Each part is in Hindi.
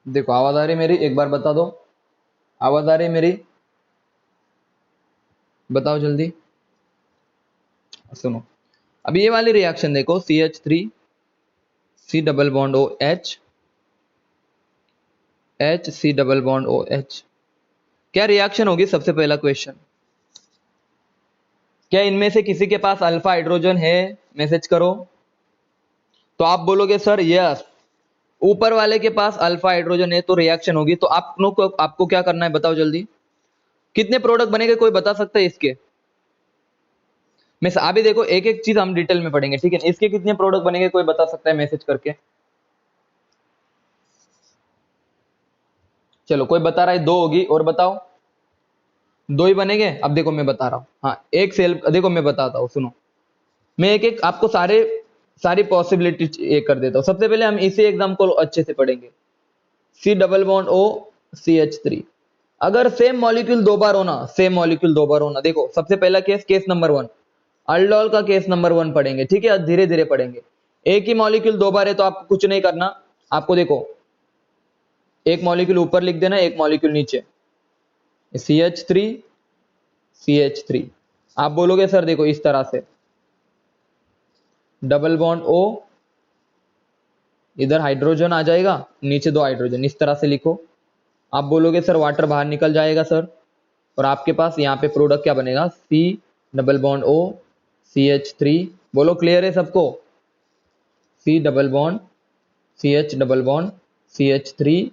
देखो आवाज आ रही मेरी, एक बार बता दो। आवाज आ रही मेरी? बताओ जल्दी। सुनो, अब ये वाली रिएक्शन देखो, CH3 C double bond OH, HC double bond OH। क्या रिएक्शन होगी? सबसे पहला क्वेश्चन, क्या इनमें से किसी के पास अल्फा हाइड्रोजन है? मैसेज करो। तो आप बोलोगे सर यस, ऊपर वाले के पास अल्फा हाइड्रोजन है तो रिएक्शन होगी। तो आप लोग को, आपको क्या करना है बताओ जल्दी। कितने प्रोडक्ट बनेंगे, कोई बता सकता है इसके? मैं अभी देखो एक एक चीज हम डिटेल में पढ़ेंगे, ठीक है? इसके कितने प्रोडक्ट बनेंगे, कोई बता सकता है मैसेज करके? चलो कोई बता रहा है दो होगी, और बताओ। दो ही बनेंगे? अब देखो मैं बता रहा हूँ, हाँ एक सेल, देखो मैं बताता हूँ, सुनो। मैं एक एक आपको सारी पॉसिबिलिटी ये कर देता हूँ। सबसे पहले हम इसी एग्जाम्पल अच्छे से पढ़ेंगे। C double bond O CH3। अगर सेम मॉलिक्यूल दो बार होना, सेम मॉलिक्यूल दो बार होना, देखो सबसे पहला केस, केस नंबर 1, अल्डोल का केस नंबर 1 पढ़ेंगे, ठीक है? धीरे धीरे पढ़ेंगे। एक ही मॉलिक्यूल दो बार है तो आपको कुछ नहीं करना। आपको देखो एक मॉलिक्यूल ऊपर लिख देना, एक मॉलिक्यूल नीचे, CH3 CH3। आप बोलोगे सर देखो इस तरह से, डबल बॉन्ड O, इधर हाइड्रोजन आ जाएगा, नीचे दो हाइड्रोजन, इस तरह से लिखो। आप बोलोगे सर वाटर बाहर निकल जाएगा सर, और आपके पास यहाँ पे प्रोडक्ट क्या बनेगा? C double bond O CH3। बोलो क्लियर है सबको? C double bond CH double bond CH3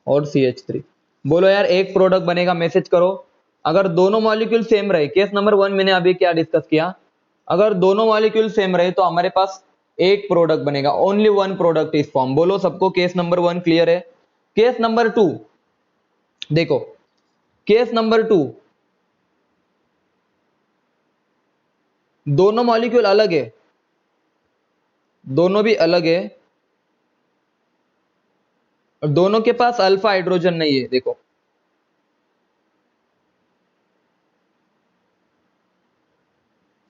और CH3। बोलो यार एक प्रोडक्ट बनेगा, मैसेज करो। अगर दोनों मॉलिक्यूल सेम रहे, केस नंबर 1 मैंने अभी क्या डिस्कस किया, अगर दोनों मॉलिक्यूल सेम रहे तो हमारे पास एक प्रोडक्ट बनेगा, only one product is form. बोलो सबको केस नंबर 1 क्लियर है? केस नंबर 2 देखो, केस नंबर 2, दोनों मॉलिक्यूल अलग है, दोनों भी अलग है, और दोनों के पास अल्फा हाइड्रोजन नहीं है। देखो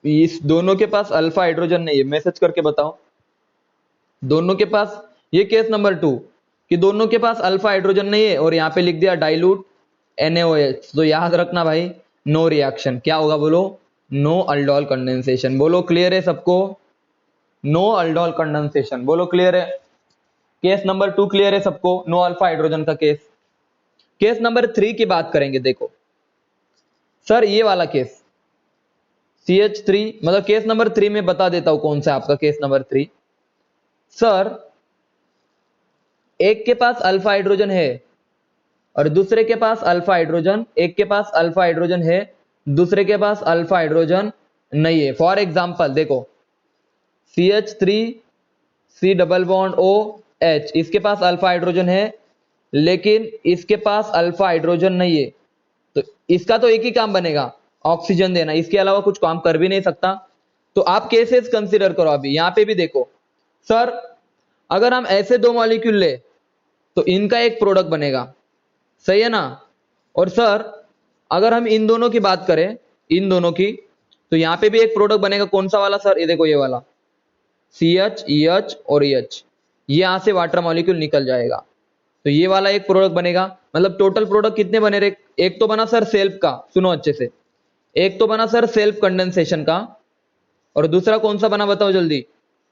इस दोनों के पास अल्फा हाइड्रोजन नहीं है, मैसेज करके बताओ। दोनों के पास, ये केस नंबर 2 कि दोनों के पास अल्फा हाइड्रोजन नहीं है, और यहां पे लिख दिया डाइल्यूट NaOH। तो याद रखना भाई, नो रिएक्शन। क्या होगा बोलो? No aldol condensation. बोलो क्लियर है सबको? No aldol condensation. बोलो क्लियर है? केस नंबर 2 क्लियर है सबको? नो अल्फा हाइड्रोजन का केस। केस नंबर 3 की बात करेंगे। देखो सर ये वाला केस CH3, मतलब केस नंबर 3 में बता देता हूं कौन सा आपका केस नंबर 3। सर एक के पास अल्फा हाइड्रोजन है और दूसरे के पास अल्फा हाइड्रोजन, एक के पास अल्फा हाइड्रोजन है, दूसरे के पास अल्फा हाइड्रोजन नहीं है। फॉर एग्जांपल देखो CH3 C double bond OH, इसके पास अल्फा हाइड्रोजन है लेकिन इसके पास अल्फा हाइड्रोजन नहीं है। तो इसका तो एक ही काम बनेगा, ऑक्सीजन देना, इसके अलावा कुछ काम कर भी नहीं सकता। तो आप केसेस कंसीडर करो। अभी यहां पे भी देखो सर, अगर हम ऐसे दो मॉलिक्यूल ले तो इनका एक प्रोडक्ट बनेगा, सही है ना? और सर अगर हम इन दोनों की बात करें, इन दोनों की, तो यहां पे भी एक प्रोडक्ट बनेगा। कौन सा वाला सर? ये देखो ये वाला, CH EH और EH, ये यहां से वाटर मॉलिक्यूल निकल जाएगा, तो ये वाला एक प्रोडक्ट बनेगा। मतलब टोटल प्रोडक्ट कितने बने रहे? एक तो बना सर सेल्फ का, सुनो अच्छे से, एक तो बना सर सेल्फ कंडेंसेशन का, और दूसरा कौन सा बना बताओ जल्दी?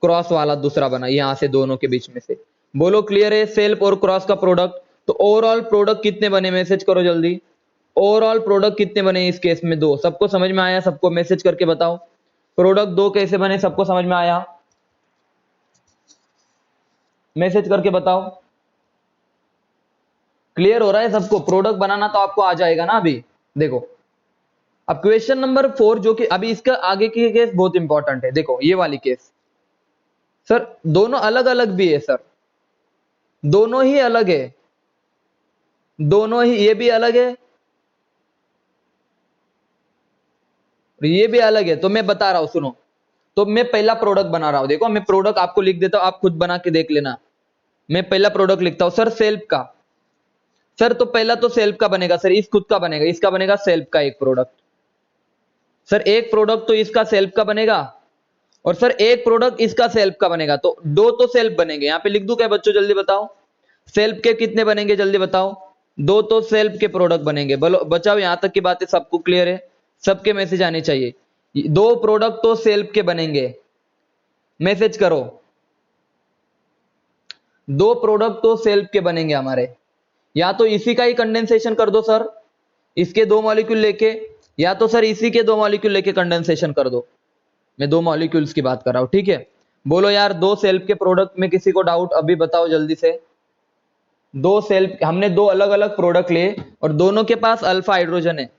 क्रॉस वाला दूसरा बना, यहां से दोनों के बीच में से। बोलो क्लियर है? सेल्फ और क्रॉस का प्रोडक्ट। तो ओवरऑल प्रोडक्ट कितने बने, मैसेज करो जल्दी। ओवरऑल प्रोडक्ट कितने बने इस केस में? दो। सबको समझ में आया? सबको मैसेज करके बताओ, प्रोडक्ट दो कैसे बने? सबको समझ में आया? मैसेज करके बताओ। क्लियर हो रहा है सबको? प्रोडक्ट बनाना तो आपको आ जाएगा ना अभी। देखो अब क्वेश्चन नंबर 4, जो कि अभी इसका आगे की केस बहुत इंपॉर्टेंट है। देखो ये वाली केस, सर दोनों अलग अलग भी है सर, दोनों ही अलग है, दोनों ही, ये भी अलग है और ये भी अलग है। तो मैं बता रहा हूं सुनो, तो मैं पहला प्रोडक्ट बना रहा हूं। देखो मैं प्रोडक्ट आपको लिख देता हूं, आप खुद बना के देख लेना। मैं पहला प्रोडक्ट लिखता हूं सर सेल्फ का। सर तो पहला तो सेल्फ का बनेगा सर, इस खुद का बनेगा, इसका बनेगा सेल्फ का एक प्रोडक्ट। सर एक प्रोडक्ट तो इसका सेल्फ का बनेगा, और सर एक प्रोडक्ट इसका सेल्फ का बनेगा, तो दो तो सेल्फ बनेंगे। यहां पे लिख दूं क्या बच्चों, जल्दी बताओ? सेल्फ के कितने बनेंगे जल्दी बताओ? दो तो सेल्फ के प्रोडक्ट बनेंगे। बोलो बचाओ, यहां तक की बातें सबको क्लियर है? सबके मैसेज आने चाहिए। दो प्रोडक्ट तो सेल्फ के बनेंगे, मैसेज करो। दो प्रोडक्ट तो सेल्फ के बनेंगे हमारे। या तो इसी का ही कंडेंसेशन कर दो सर, इसके दो मॉलिक्यूल लेके, या तो सर इसी के दो मॉलिक्यूल लेके कंडेंसेशन कर दो। मैं दो मॉलिक्यूल्स की बात कर रहा हूं, ठीक है? बोलो यार, दो सेल्फ के प्रोडक्ट में किसी को डाउट अभी बताओ जल्दी से। दो सेल्फ, हमने दो अलग अलग प्रोडक्ट लिए और दोनों के पास अल्फा हाइड्रोजन है,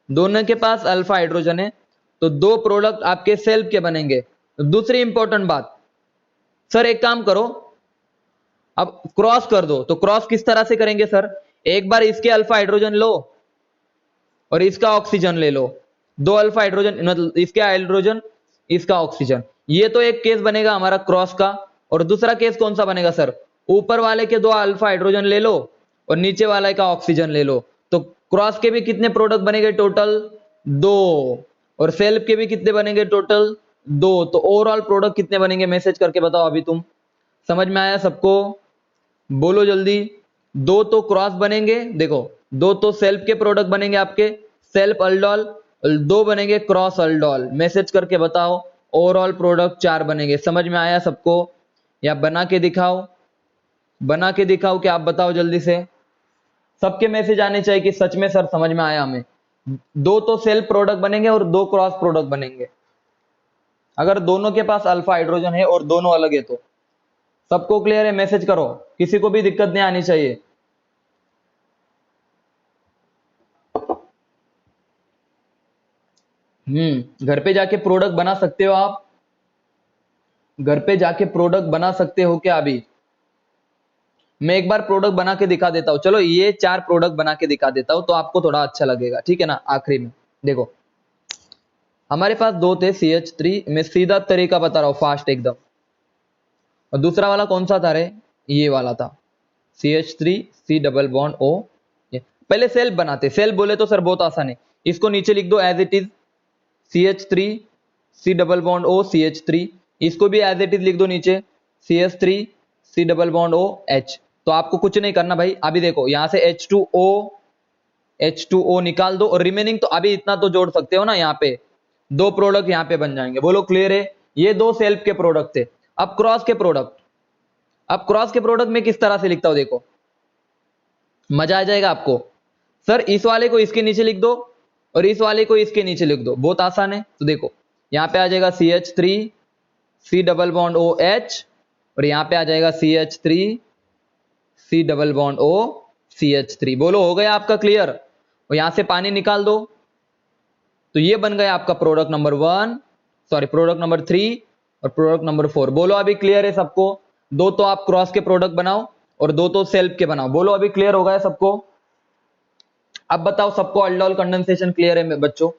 दोनों के पास अल्फा हाइड्रोजन है, तो दो प्रोडक्ट आपके सेल्फ के बनेंगे। दूसरी इंपॉर्टेंट बात, सर एक काम करो, अब क्रॉस कर दो। तो क्रॉस किस तरह से करेंगे सर? एक बार इसके अल्फा हाइड्रोजन लो और इसका ऑक्सीजन ले लो, दो अल्फा हाइड्रोजन, मतलब इसके हाइड्रोजन इसका ऑक्सीजन, ये तो एक केस बनेगा हमारा क्रॉस का। और दूसरा केस कौन सा बनेगा सर? ऊपर वाले के दो अल्फा हाइड्रोजन ले लो और नीचे वाले का ऑक्सीजन ले लो, तो क्रॉस के भी कितने प्रोडक्ट बनेंगे टोटल? दो। और सेल्फ के भी कितने बनेंगे टोटल? दो। तो ओवरऑल प्रोडक्ट कितने बनेंगे? मैसेज करके बताओ अभी तुम। समझ में आया सबको? बोलो जल्दी। दो तो क्रॉस बनेंगे, देखो दो तो सेल्फ के प्रोडक्ट बनेंगे आपके, सेल्फ अल्डोल, दो बनेंगे क्रॉस अल्डोल। मैसेज करके बताओ। ओवरऑल प्रोडक्ट चार बनेंगे। समझ में आया सबको? या बना के दिखाओ, बना के दिखाओ कि आप बताओ जल्दी से। सबके मैसेज आने चाहिए कि सच में सर समझ में आया हमें। दो तो सेल्फ प्रोडक्ट बनेंगे और दो क्रॉस प्रोडक्ट बनेंगे, अगर दोनों के पास अल्फा हाइड्रोजन है और दोनों अलग है तो। सबको क्लियर है? मैसेज करो, किसी को भी दिक्कत नहीं आनी चाहिए। घर पे जाके प्रोडक्ट बना सकते हो आप, घर पे जाके प्रोडक्ट बना सकते हो क्या? अभी मैं एक बार प्रोडक्ट बना के दिखा देता हूं। चलो ये चार प्रोडक्ट बना के दिखा देता हूं तो आपको थोड़ा अच्छा लगेगा, ठीक है ना? आखिरी में देखो, हमारे पास दो थे CH3, मैं सीधा तरीका बता रहा हूं, फास्ट एकदम। और दूसरा वाला कौन सा था रे? ये वाला था, CH3 C double bond O। पहले सेल्फ बनाते, सेल्फ बोले तो सर बहुत आसान है, इसको नीचे लिख दो as it is, CH3 C double bond O CH3, इसको भी एज इट इज लिख दो नीचे, CH3 C double bond O H। तो आपको कुछ नहीं करना भाई, अभी देखो यहां से H2O निकाल दो और रिमेनिंग तो अभी इतना तो जोड़ सकते हो ना, यहाँ पे दो प्रोडक्ट यहाँ पे बन जाएंगे। बोलो क्लियर है? ये दो सेल्फ के प्रोडक्ट थे। अब क्रॉस के प्रोडक्ट, अब क्रॉस के प्रोडक्ट में किस तरह से लिखता हूं देखो, मजा आ जाएगा आपको। सर इस वाले को इसके नीचे लिख दो और इस वाले को इसके नीचे लिख दो, बहुत आसान है। तो देखो यहाँ पे आ जाएगा CH3 C double bond OH और यहाँ पे आ जाएगा CH3 C double bond O CH3। बोलो हो गया आपका क्लियर? और यहां से पानी निकाल दो, तो ये बन गया आपका product number 1, sorry product number 3 और प्रोडक्ट नंबर 4। बोलो अभी क्लियर है सबको? दो तो आप क्रॉस के प्रोडक्ट बनाओ और दो तो सेल्फ के बनाओ। बोलो अभी क्लियर हो गया सबको? अब बताओ सबको अल्डोल कंडेंसेशन क्लियर है बच्चों?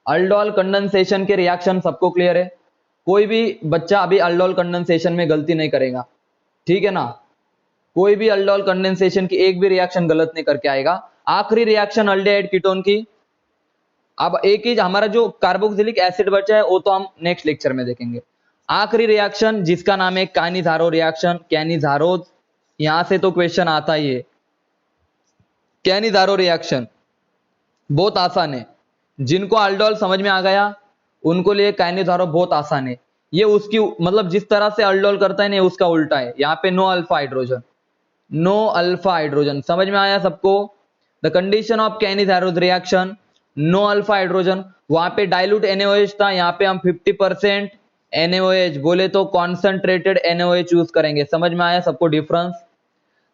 अल्डोल कंडेंसेशन के रिएक्शन सबको क्लियर है? कोई भी बच्चा अभी अल्डोल कंडेंसेशन में गलती नहीं करेगा, ठीक है ना? कोई भी अल्डोल कंडेंसेशन की एक भी रिएक्शन गलत नहीं करके आएगा। आखिरी रिएक्शन अल्डेहाइड कीटोन की। अब एक ही हमारा जो कार्बोक्सिलिक एसिड बचा है वो तो हम नेक्स्ट लेक्चर में देखेंगे। आखिरी रिएक्शन जिसका नाम है कैनिज़ारो रिएक्शन, कैनिज़ारो, यहां से तो क्वेश्चन आता ही है। कैनिज़ारो रिएक्शन बहुत आसान है, जिनको अल्डोल समझ में आ गया उनको लिए कैनिज़ारो बहुत आसान है। ये उसकी मतलब जिस तरह से अल्डोल करता है ना उसका उल्टा है। यहाँ पे no alpha hydrogen, no alpha hydrogen. समझ में आया सबको? The condition of Cannizzaro reaction, no alpha hydrogen. वहां पे डाइल्यूट NaOH था, यहाँ पे हम 50% NaOH बोले तो कॉन्सेंट्रेटेड NaOH यूज करेंगे। समझ में आया सबको डिफरेंस?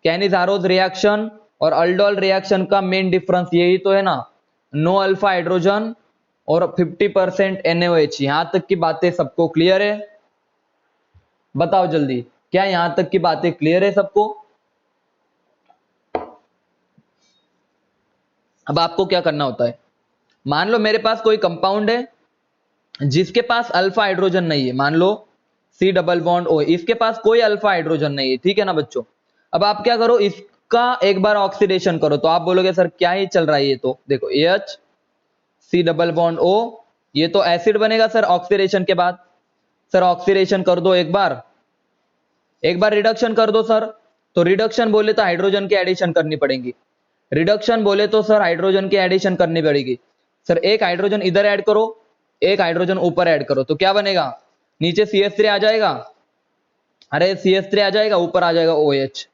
कैनिज़ारोस रिएक्शन और अल्डोल रिएक्शन का मेन डिफरेंस यही तो है ना, नो अल्फा हाइड्रोजन और 50% NaOH। यहां तक की बातें सबको क्लियर है? बताओ जल्दी, क्या यहां तक की बातें क्लियर है सबको? अब आपको क्या करना होता है, मान लो मेरे पास कोई कंपाउंड है जिसके पास अल्फा हाइड्रोजन नहीं है, मान लो C डबल बॉन्ड O, इसके पास कोई अल्फा हाइड्रोजन नहीं है, ठीक है ना बच्चों? अब आप क्या करो, इसका एक बार ऑक्सीडेशन करो। तो आप बोलोगे सर क्या ही चल रहा है ये, तो देखो AH C double bond O, ये तो एसिड बनेगा सर ऑक्सीडेशन के बाद। सर ऑक्सीडेशन कर दो एक बार रिडक्शन कर दो सर, तो रिडक्शन बोले तो हाइड्रोजन की एडिशन करनी पड़ेगी। रिडक्शन बोले तो सर हाइड्रोजन की एडिशन करनी पड़ेगी। सर एक हाइड्रोजन इधर ऐड करो, एक हाइड्रोजन ऊपर ऐड करो, तो क्या बनेगा? नीचे CH3 आ जाएगा, अरे CH3 आ जाएगा, ऊपर आ जाएगा OH।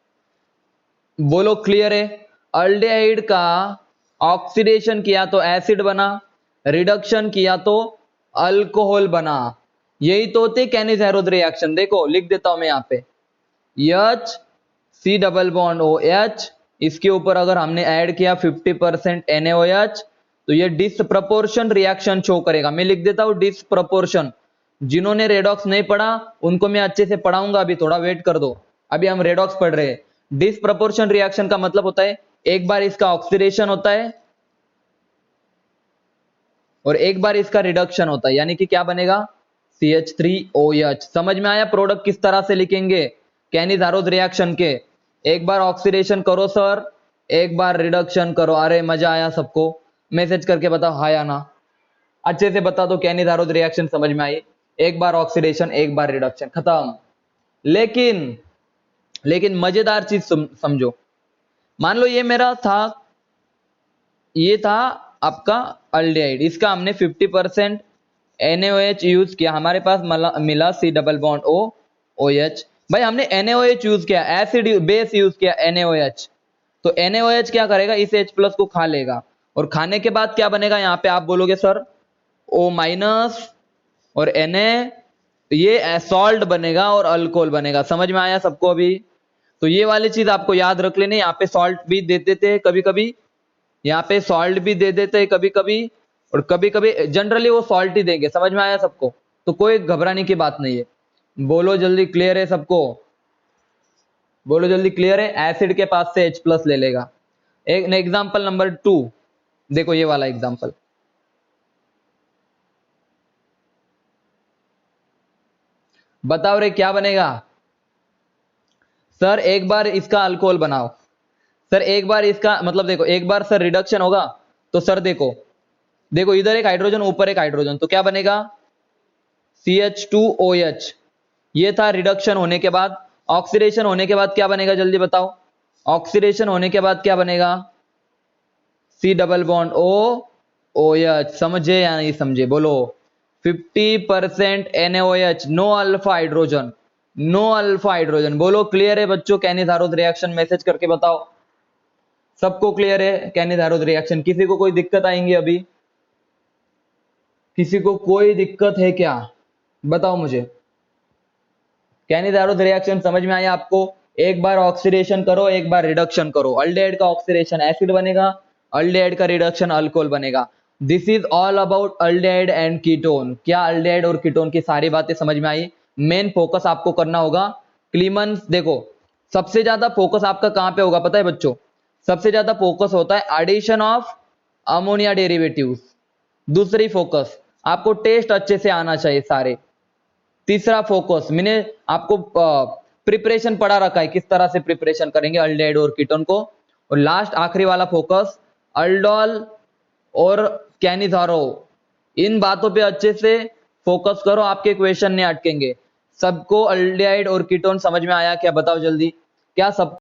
बोलो क्लियर है? अल्डिहाइड का ऑक्सीडेशन किया तो एसिड बना, रिडक्शन किया तो अल्कोहल बना। यही तो होते कैनिज़ेरोथ रिएक्शन। देखो लिख देता हूं मैं यहाँ पे, HC डबल बॉन्ड OH, इसके ऊपर अगर हमने ऐड किया 50% NaOH, तो ये डिसप्रपोर्शन रिएक्शन शो करेगा। मैं लिख देता हूं डिसप्रपोर्शन। जिन्होंने रेडॉक्स नहीं पढ़ा उनको मैं अच्छे से पढ़ाऊंगा, अभी थोड़ा वेट कर दो, अभी हम रेडॉक्स पढ़ रहे हैं। डिसप्रपोर्शन रिएक्शन का मतलब होता है एक बार इसका ऑक्सीडेशन होता है और एक बार इसका रिडक्शन होता है, यानी कि क्या बनेगा? CH3OH। समझ में आया प्रोडक्ट किस तरह से लिखेंगे कैनिज़ेरोथ रिएक्शन के? एक बार ऑक्सीडेशन करो सर, एक बार रिडक्शन करो। अरे मजा आया सबको? मैसेज करके बताओ हां या ना, अच्छे से बता दो कैनिज़ेरोथ रिएक्शन समझ में आई? एक बार ऑक्सीडेशन, एक बार रिडक्शन, खत्म। लेकिन मजेदार चीज समझो। मान लो ये मेरा था, ये था आपका अल्डिहाइड, इसका हमने 50% NaOH यूज किया, हमारे पास मिला C डबल बॉन्ड OH। भाई हमने NaOH यूज किया, एसिड बेस यूज किया NaOH, तो NaOH क्या करेगा? इस H प्लस को खा लेगा, और खाने के बाद क्या बनेगा? यहाँ पे आप बोलोगे सर O माइनस और Na, ये सॉल्ट बनेगा और अल्कोहल बनेगा। समझ में आया सबको अभी? तो ये वाली चीज आपको याद रख लेनी, यहाँ पे सॉल्ट भी दे देते हैं कभी कभी, यहाँ पे सॉल्ट भी दे देते हैं कभी कभी, और कभी कभी जनरली वो सॉल्ट ही देंगे। समझ में आया सबको? तो कोई घबराने की बात नहीं है। बोलो जल्दी, क्लियर है सबको? बोलो जल्दी, क्लियर है? एसिड के पास से H प्लस ले लेगा। एक एग्जाम्पल नंबर 2 देखो, ये वाला एग्जाम्पल, बताओ रे क्या बनेगा? सर एक बार इसका अल्कोहल बनाओ, सर एक बार इसका मतलब देखो, एक बार सर रिडक्शन होगा तो सर देखो इधर एक हाइड्रोजन ऊपर एक हाइड्रोजन, तो क्या बनेगा? CH2OH। ये था रिडक्शन होने के बाद। ऑक्सीडेशन होने के बाद क्या बनेगा जल्दी बताओ? ऑक्सीडेशन होने के बाद क्या बनेगा? C double bond OH। समझे या नहीं समझे? बोलो 50% NaOH, no alpha hydrogen, no alpha hydrogen. बोलो क्लियर है बच्चों कैनिज़ेरोथ रिएक्शन? मैसेज करके बताओ सबको क्लियर है कैनिज़ेरोथ रिएक्शन? किसी को कोई दिक्कत आएंगी अभी? किसी को कोई दिक्कत है क्या? बताओ मुझे। कैनिज़ेरोथ रिएक्शन समझ में आया आपको? एक बार ऑक्सीडेशन करो, एक बार रिडक्शन करो। अल्डिहाइड का ऑक्सीडेशन एसिड बनेगा, अल्डिहाइड का रिडक्शन अल्कोहल बनेगा। This is all about aldehyde and ketone. क्या अल्डिहाइड और कीटोन की सारी बातें समझ में आई? मेन फोकस आपको करना होगा क्लीमंस। देखो सबसे ज्यादा फोकस आपका कहां पे होगा पता है बच्चों? सबसे ज्यादा फोकस होता है एडिशन ऑफ अमोनिया डेरिवेटिव्स। दूसरी फोकस आपको टेस्ट अच्छे से आना चाहिए सारे। तीसरा फोकस मैंने आपको प्रिपरेशन पढ़ा रखा है, किस तरह से प्रिपरेशन करेंगे अल्डिहाइड और कीटोन को। और लास्ट आखिरी वाला फोकस अल्डोल और कैनिज़ारो। इन बातों पे अच्छे से फोकस करो, आपके क्वेश्चन नहीं अटकेंगे। सबको अल्डिहाइड और कीटोन समझ में आया क्या? बताओ जल्दी, क्या सब